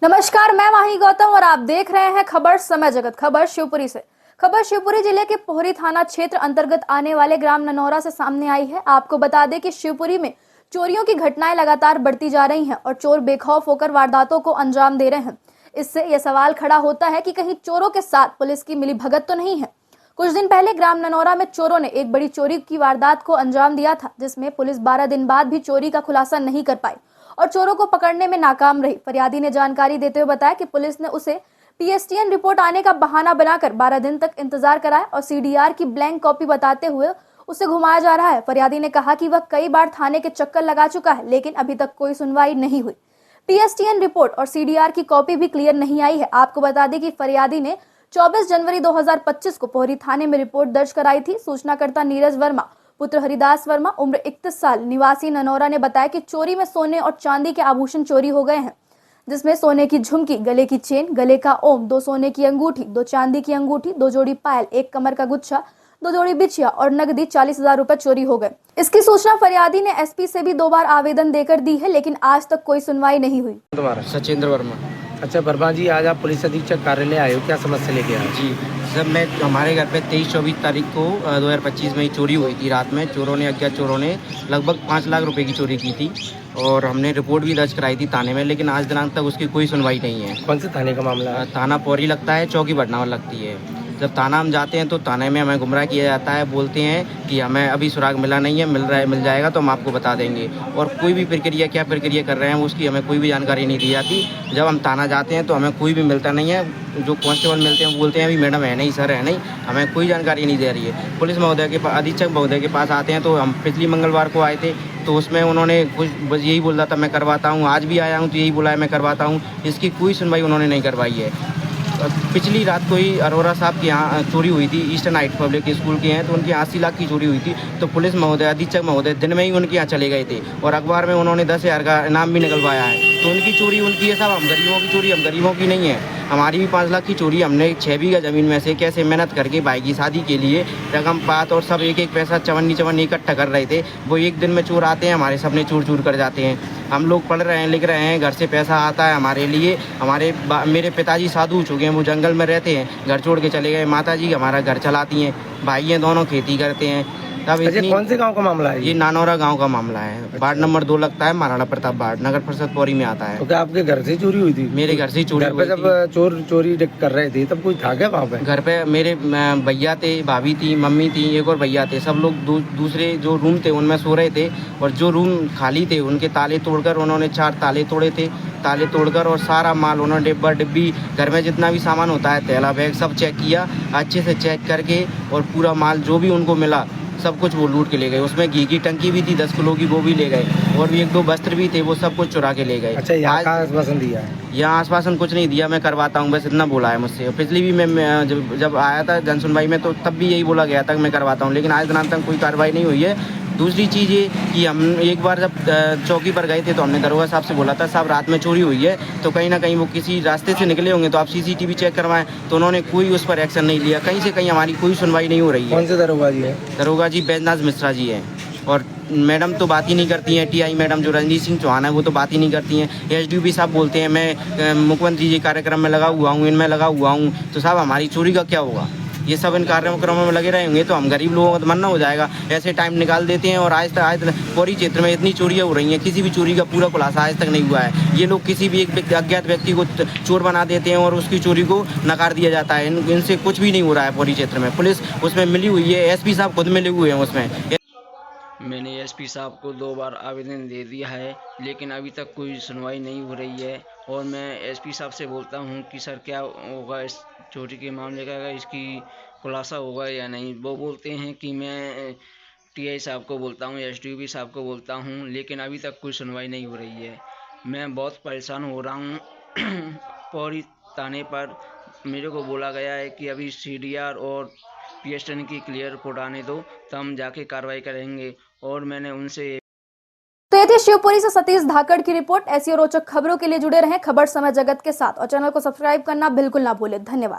नमस्कार, मैं माही गौतम और आप देख रहे हैं खबर समय जगत। खबर शिवपुरी से। खबर शिवपुरी जिले के पोहरी थाना क्षेत्र अंतर्गत आने वाले ग्राम ननौरा से सामने आई है। आपको बता दें कि शिवपुरी में चोरियों की घटनाएं लगातार बढ़ती जा रही हैं और चोर बेखौफ होकर वारदातों को अंजाम दे रहे हैं। इससे यह सवाल खड़ा होता है कि कहीं चोरों के साथ पुलिस की मिलीभगत तो नहीं है। कुछ दिन पहले ग्राम ननौरा में चोरों ने एक बड़ी चोरी की वारदात को अंजाम दिया था, जिसमें पुलिस 12 दिन बाद भी चोरी का खुलासा नहीं कर पाई और चोरों को पकड़ने में नाकाम रही। फरियादी ने जानकारी देते हुए बताया कि पुलिस ने उसे पीएसटीएन रिपोर्ट आने का बहाना बनाकर 12 दिन तक इंतजार कराया और सीडीआर की ब्लैंक कॉपी बताते हुए उसे घुमाया जा रहा है। फरियादी ने कहा कि वह कई बार थाने के चक्कर लगा चुका है, लेकिन अभी तक कोई सुनवाई नहीं हुई। पीएसटीएन रिपोर्ट और सीडीआर की कॉपी भी क्लियर नहीं आई है। आपको बता दें कि फरियादी ने 24 जनवरी 2025 को पोहरी थाने में रिपोर्ट दर्ज कराई थी। सूचनाकर्ता नीरज वर्मा पुत्र हरिदास वर्मा उम्र 31 साल निवासी ननौरा ने बताया कि चोरी में सोने और चांदी के आभूषण चोरी हो गए हैं, जिसमें सोने की झुमकी, गले की चेन, गले का ओम, 2 सोने की अंगूठी, 2 चांदी की अंगूठी, 2 जोड़ी पायल, 1 कमर का गुच्छा, 2 जोड़ी बिछिया और नकदी 40,000 रुपए चोरी हो गए। इसकी सूचना फरियादी ने एसपी से भी 2 बार आवेदन देकर दी है, लेकिन आज तक कोई सुनवाई नहीं हुई। तुम्हारा सचिंद्र वर्मा। अच्छा वर्मा जी, आज आप पुलिस अधीक्षक कार्यालय आए हो, क्या समस्या लेके आए? जी सर, मैं हमारे घर पे 23-24 तारीख को 2025 में ही चोरी हुई थी। रात में अज्ञात चोरों ने लगभग 5 लाख रुपए की चोरी की थी और हमने रिपोर्ट भी दर्ज कराई थी थाने में, लेकिन आज दिनांक तक उसकी कोई सुनवाई नहीं है। कौन से थाने का मामला है? थाना पौरी लगता है, चौकी बटनावर लगती है। जब थाना हम जाते हैं तो थाने में हमें गुमराह किया जाता है, बोलते हैं कि हमें अभी सुराग मिला नहीं है, मिल जाएगा तो हम आपको बता देंगे। और कोई भी प्रक्रिया, क्या प्रक्रिया कर रहे हैं उसकी हमें कोई भी जानकारी नहीं दी जाती। जब हम थाना जाते हैं तो हमें कोई भी मिलता नहीं है। जो कांस्टेबल मिलते हैं बोलते हैं अभी मैडम है नहीं, सर है नहीं, हमें कोई जानकारी नहीं दे रही है। पुलिस महोदय के अधीक्षक महोदय के पास आते हैं तो हम पिछली मंगलवार को आए थे, तो उसमें उन्होंने कुछ बस यही बोल रहा था मैं करवाता हूँ। आज भी आया हूँ तो यही बोला है मैं करवाता हूँ। इसकी कोई सुनवाई उन्होंने नहीं करवाई है। पिछली रात को ही अरोरा साहब के यहाँ चोरी हुई थी, ईस्टर्न हाइट पब्लिक स्कूल के हैं, तो उनके 80 लाख की चोरी हुई थी। तो पुलिस महोदय, अधीक्षक महोदय दिन में ही उनके यहाँ चले गए थे और अखबार में उन्होंने 10,000 का इनाम भी निकलवाया है। तो उनकी चोरी उनकी है साहब, हम गरीबों की चोरी हम गरीबों की नहीं है। हमारी भी 5 लाख की चोरी, हमने 6 बीघा ज़मीन में से कैसे मेहनत करके भाई की शादी के लिए रकम पात और सब एक पैसा चवन्नी इकट्ठा कर रहे थे। वो एक दिन में चोर आते हैं, हमारे सपने चूर कर जाते हैं। हम लोग पढ़ रहे हैं, लिख रहे हैं, घर से पैसा आता है हमारे लिए। मेरे पिताजी साधु हो चुके हैं, वो जंगल में रहते हैं, घर छोड़ के चले गए। माता जी हमारा घर चलाती हैं, भाई हैं दोनों खेती करते हैं। तब इतनी कौन से गांव का मामला है? ये नानौरा गांव का मामला है। वार्ड नंबर 2 लगता है, महाराणा प्रताप वार्ड, नगर परिषद पौरी में आता है। तो क्या आपके घर से चोरी हुई थी? मेरे घर से चोरी हुई थी। जब चोर चोरी कर रहे थे तब कोई था क्या वहाँ पे? घर पे मेरे भैया थे, भाभी थी, मम्मी थी, एक और भैया थे। सब लोग दूसरे जो रूम थे उनमें सो रहे थे और जो रूम खाली थे उनके ताले तोड़कर उन्होंने 4 ताले तोड़े थे। ताले तोड़कर और सारा माल उन्होंने डिब्बा डिब्बी घर में जितना भी सामान होता है, थैला बैग सब चेक किया, अच्छे से चेक करके और पूरा माल जो भी उनको मिला सब कुछ वो लूट के ले गए। उसमें घी की टंकी भी थी 10 किलो की, वो भी ले गए और भी 1-2 वस्त्र भी थे, वो सब कुछ चुरा के ले गए। अच्छा, यहाँ का आश्वासन दिया है? यहाँ आश्वासन कुछ नहीं दिया, मैं करवाता हूँ बस इतना बोला है मुझसे। पिछली भी मैं जब आया था जन सुनवाई में तो तब भी यही बोला गया था कि मैं करवाता हूँ, लेकिन आज दिनांक तक कोई कार्रवाई नहीं हुई है। दूसरी चीज़ ये कि हम एक बार जब चौकी पर गए थे तो हमने दरोगा साहब से बोला था साहब रात में चोरी हुई है तो कहीं ना कहीं वो किसी रास्ते से निकले होंगे तो आप सीसीटीवी चेक करवाएं, तो उन्होंने कोई उस पर एक्शन नहीं लिया। कहीं से कहीं हमारी कोई सुनवाई नहीं हो रही है। कौन से दरोगा जी है? दरोगा जी बैजनाथ मिश्रा जी हैं और मैडम तो बात ही नहीं करती हैं। टीआई मैडम जो रणजीत सिंह चौहान है वो तो बात ही नहीं करती हैं। एसडीओपी साहब बोलते हैं मैं मुख्यमंत्री जी कार्यक्रम में लगा हुआ हूँ, इनमें लगा हुआ हूँ, तो साहब हमारी चोरी का क्या होगा? ये सब इन कार्यक्रमों में लगे रहेंगे तो हम गरीब लोगों का तो मरना हो जाएगा। ऐसे टाइम निकाल देते हैं और आज तक पौरी क्षेत्र में इतनी चोरियाँ हो रही हैं, किसी भी चोरी का पूरा खुलासा आज तक नहीं हुआ है। ये लोग किसी भी एक अज्ञात व्यक्ति को चोर बना देते हैं और उसकी चोरी को नकार दिया जाता है। इनसे कुछ भी नहीं हो रहा है पौरी क्षेत्र में। पुलिस उसमें मिली हुई है, एसपी साहब खुद मिले हुए हैं उसमें। मैंने एसपी साहब को 2 बार आवेदन दे दिया है, लेकिन अभी तक कोई सुनवाई नहीं हो रही है। और मैं एसपी साहब से बोलता हूं कि सर क्या होगा इस चोरी के मामले का, इसकी खुलासा होगा या नहीं। वो बोलते हैं कि मैं टीआई साहब को बोलता हूं, एसडीओपी साहब को बोलता हूं, लेकिन अभी तक कोई सुनवाई नहीं हो रही है। मैं बहुत परेशान हो रहा हूं। पौड़ी थाने पर मेरे को बोला गया है कि अभी सीडीआर और पीएसटीएन की क्लियर रिपोर्ट आने दो, तब हम जाके कार्रवाई करेंगे। और मैंने उनसे तो ये थी शिवपुरी से सतीश धाकड़ की रिपोर्ट। ऐसी और रोचक खबरों के लिए जुड़े रहें खबर समय जगत के साथ और चैनल को सब्सक्राइब करना बिल्कुल ना भूलें। धन्यवाद।